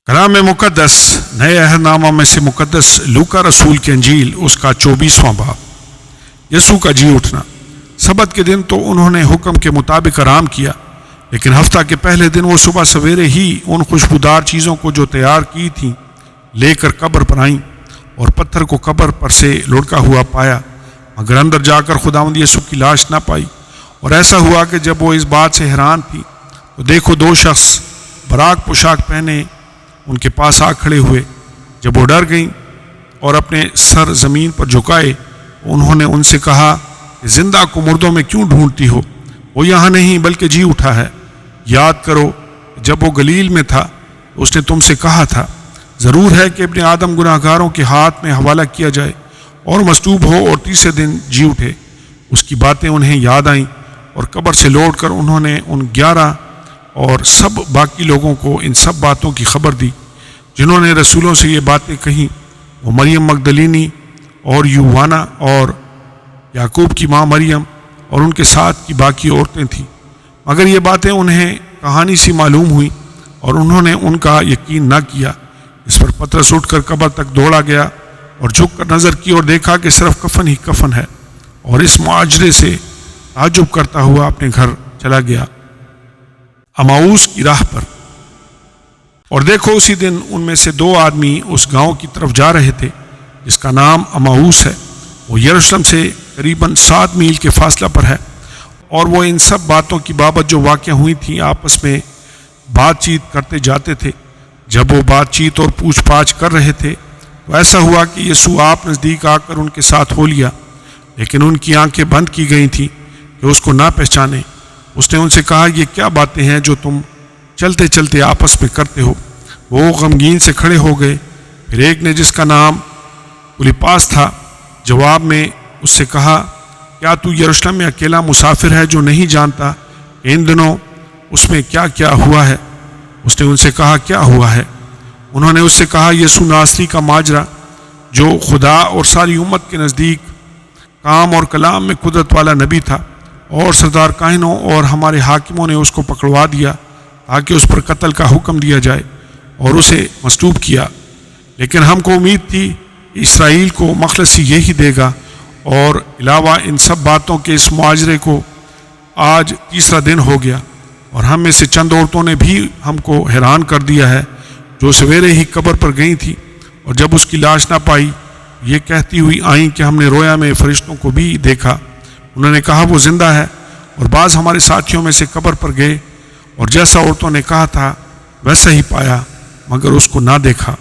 کلام مقدس نئے عہد نامہ میں سے مقدس لوکا رسول کی انجیل اس کا 24واں باب۔ یسوع کا جی اٹھنا۔ سبت کے دن تو انہوں نے حکم کے مطابق آرام کیا، لیکن ہفتہ کے پہلے دن وہ صبح سویرے ہی ان خوشبودار چیزوں کو جو تیار کی تھیں لے کر قبر پر آئیں، اور پتھر کو قبر پر سے لڑکا ہوا پایا، مگر اندر جا کر خداوند یسوع کی لاش نہ پائی۔ اور ایسا ہوا کہ جب وہ اس بات سے حیران تھی تو دیکھو 2 شخص براق پوشاک پہنے ان کے پاس آ کھڑے ہوئے۔ جب وہ ڈر گئیں اور اپنے سر زمین پر جھکائے، انہوں نے ان سے کہا کہ زندہ کو مردوں میں کیوں ڈھونڈتی ہو؟ وہ یہاں نہیں بلکہ جی اٹھا ہے۔ یاد کرو جب وہ گلیل میں تھا تو اس نے تم سے کہا تھا، ضرور ہے کہ ابن آدم گناہ گاروں کے ہاتھ میں حوالہ کیا جائے اور مصلوب ہو اور تیسرے دن جی اٹھے۔ اس کی باتیں انہیں یاد آئیں، اور قبر سے لوٹ کر انہوں نے ان 11 اور سب باقی لوگوں کو ان سب باتوں کی خبر دی جنہوں نے رسولوں سے یہ باتیں کہیں۔ وہ مریم مگدلینی اور یووانا اور یعقوب کی ماں مریم اور ان کے ساتھ کی باقی عورتیں تھیں، مگر یہ باتیں انہیں کہانی سی معلوم ہوئی اور انہوں نے ان کا یقین نہ کیا۔ اس پر پترس اٹھ کر قبر تک دوڑا گیا اور جھک کر نظر کی اور دیکھا کہ صرف کفن ہی کفن ہے، اور اس معاجرے سے تعجب کرتا ہوا اپنے گھر چلا گیا۔ اماؤس کی راہ پر۔ اور دیکھو اسی دن ان میں سے 2 آدمی اس گاؤں کی طرف جا رہے تھے جس کا نام اماؤس ہے، وہ یروشلم سے قریباً 7 میل کے فاصلہ پر ہے، اور وہ ان سب باتوں کی بابت جو واقع ہوئی تھیں آپس میں بات چیت کرتے جاتے تھے۔ جب وہ بات چیت اور پوچھ پاچھ کر رہے تھے تو ایسا ہوا کہ یسوع آپ نزدیک آ کر ان کے ساتھ ہو لیا، لیکن ان کی آنکھیں بند کی گئی تھیں کہ اس کو نہ پہچانے۔ اس نے ان سے کہا، یہ کیا باتیں ہیں جو تم چلتے چلتے آپس میں کرتے ہو؟ وہ غمگین سے کھڑے ہو گئے۔ پھر ایک نے جس کا نام کلیپاس تھا جواب میں اس سے کہا، کیا تو یروشلم میں اکیلا مسافر ہے جو نہیں جانتا کہ ان دنوں اس میں کیا کیا ہوا ہے؟ اس نے ان سے کہا، کیا ہوا ہے؟ انہوں نے اس سے کہا، یسوع ناصری کا ماجرا جو خدا اور ساری امت کے نزدیک کام اور کلام میں قدرت والا نبی تھا، اور سردار کاہنوں اور ہمارے حاکموں نے اس کو پکڑوا دیا تاکہ اس پر قتل کا حکم دیا جائے اور اسے مصلوب کیا۔ لیکن ہم کو امید تھی کہ اسرائیل کو مخلصی یہی دے گا، اور علاوہ ان سب باتوں کے اس معاجرے کو آج 3را دن ہو گیا، اور ہم میں سے چند عورتوں نے بھی ہم کو حیران کر دیا ہے جو سویرے ہی قبر پر گئی تھی، اور جب اس کی لاش نہ پائی یہ کہتی ہوئی آئیں کہ ہم نے رویا میں فرشتوں کو بھی دیکھا۔ انہوں نے کہا وہ زندہ ہے، اور بعض ہمارے ساتھیوں میں سے قبر پر گئے اور جیسا عورتوں نے کہا تھا ویسا ہی پایا، مگر اس کو نہ دیکھا۔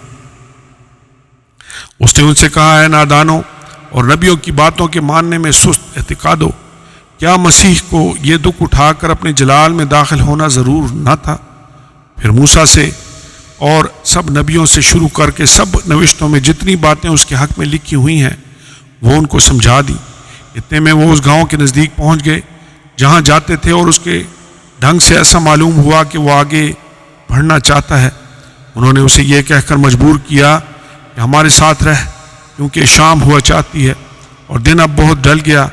اس نے ان سے کہا، اے نادانوں اور نبیوں کی باتوں کے ماننے میں سست اعتقادو، کیا مسیح کو یہ دکھ اٹھا کر اپنے جلال میں داخل ہونا ضرور نہ تھا؟ پھر موسیٰ سے اور سب نبیوں سے شروع کر کے سب نوشتوں میں جتنی باتیں اس کے حق میں لکھی ہوئی ہیں وہ ان کو سمجھا دی۔ اتنے میں وہ اس گاؤں کے نزدیک پہنچ گئے جہاں جاتے تھے، اور اس کے ڈھنگ سے ایسا معلوم ہوا کہ وہ آگے بڑھنا چاہتا ہے۔ انہوں نے اسے یہ کہہ کر مجبور کیا کہ ہمارے ساتھ رہ، کیونکہ شام ہوا چاہتی ہے اور دن اب بہت ڈھل گیا۔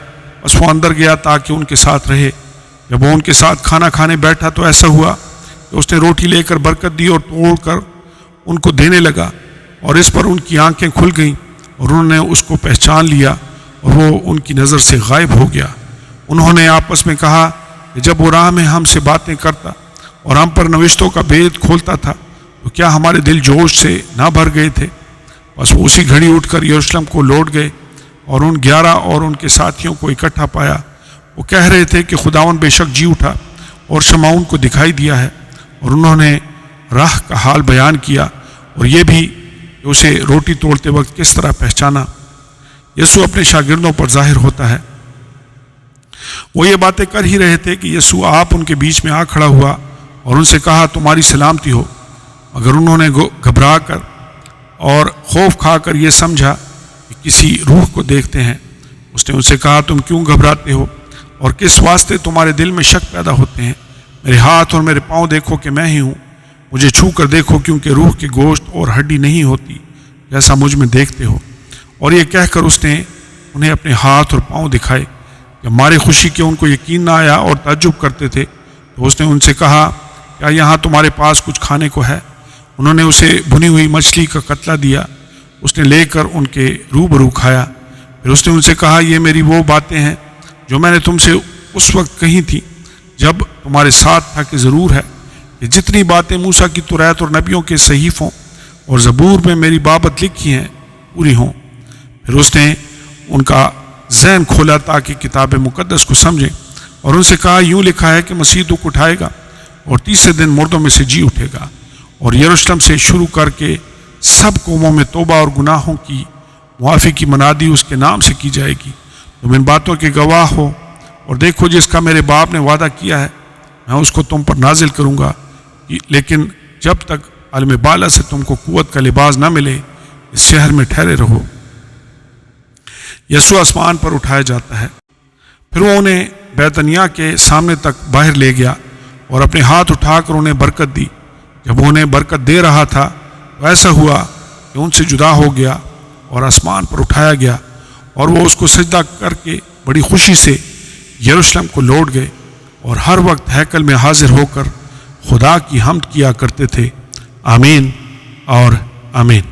بس وہ اندر گیا تاکہ ان کے ساتھ رہے۔ جب وہ ان کے ساتھ کھانا کھانے بیٹھا تو ایسا ہوا کہ اس نے روٹی لے کر برکت دی اور توڑ کر ان کو دینے لگا، اور اس پر ان کی آنکھیں کھل گئیں اور انہوں نے اس کو پہچان لیا، اور وہ ان کی نظر سے غائب ہو گیا۔ انہوں نے آپس میں کہا کہ جب وہ راہ میں ہم سے باتیں کرتا اور ہم پر نوشتوں کا بید کھولتا تھا تو کیا ہمارے دل جوش سے نہ بھر گئے تھے؟ بس وہ اسی گھڑی اٹھ کر یروشلم کو لوٹ گئے اور ان 11 اور ان کے ساتھیوں کو اکٹھا پایا۔ وہ کہہ رہے تھے کہ خداوند بے شک جی اٹھا اور شمعون کو دکھائی دیا ہے، اور انہوں نے راہ کا حال بیان کیا، اور یہ بھی کہ اسے روٹی توڑتے وقت کس طرح پہچانا۔ یسوع اپنے شاگردوں پر ظاہر ہوتا ہے۔ وہ یہ باتیں کر ہی رہے تھے کہ یسوع آپ ان کے بیچ میں آ کھڑا ہوا اور ان سے کہا، تمہاری سلامتی ہو۔ مگر انہوں نے گھبرا کر اور خوف کھا کر یہ سمجھا کہ کسی روح کو دیکھتے ہیں۔ اس نے ان سے کہا، تم کیوں گھبراتے ہو اور کس واسطے تمہارے دل میں شک پیدا ہوتے ہیں؟ میرے ہاتھ اور میرے پاؤں دیکھو کہ میں ہی ہوں، مجھے چھو کر دیکھو، کیونکہ روح کے گوشت اور ہڈی نہیں ہوتی جیسا مجھ میں دیکھتے ہو۔ اور یہ کہہ کر اس نے انہیں اپنے ہاتھ اور پاؤں دکھائے۔ جب ہماری خوشی کے ان کو یقین نہ آیا اور تعجب کرتے تھے تو اس نے ان سے کہا، کیا یہاں تمہارے پاس کچھ کھانے کو ہے؟ انہوں نے اسے بھنی ہوئی مچھلی کا قطلہ دیا، اس نے لے کر ان کے روبرو کھایا۔ پھر اس نے ان سے کہا، یہ میری وہ باتیں ہیں جو میں نے تم سے اس وقت کہی تھی جب تمہارے ساتھ تھا، کہ ضرور ہے کہ جتنی باتیں موسیٰ کی توریت اور نبیوں کے صحیفوں اور زبور میں میری بابت لکھی ہیں پوری ہوں۔ پھر اس نے ان کا ذہن کھولا تاکہ کتاب مقدس کو سمجھیں، اور ان سے کہا، یوں لکھا ہے کہ مسیح دکھ اٹھائے گا اور تیسرے دن مردوں میں سے جی اٹھے گا، اور یروشلم سے شروع کر کے سب قوموں میں توبہ اور گناہوں کی معافی کی منادی اس کے نام سے کی جائے گی۔ تم ان باتوں کے گواہ ہو، اور دیکھو جس کا میرے باپ نے وعدہ کیا ہے میں اس کو تم پر نازل کروں گا، لیکن جب تک عالم بالا سے تم کو قوت کا لباس نہ ملے اس شہر میں ٹھہرے رہو۔ یسوع آسمان پر اٹھایا جاتا ہے۔ پھر وہ انہیں بیتنیا کے سامنے تک باہر لے گیا اور اپنے ہاتھ اٹھا کر انہیں برکت دی۔ جب وہ انہیں برکت دے رہا تھا تو ایسا ہوا کہ ان سے جدا ہو گیا اور آسمان پر اٹھایا گیا، اور وہ اس کو سجدہ کر کے بڑی خوشی سے یروشلم کو لوٹ گئے، اور ہر وقت ہیکل میں حاضر ہو کر خدا کی حمد کیا کرتے تھے۔ آمین اور آمین۔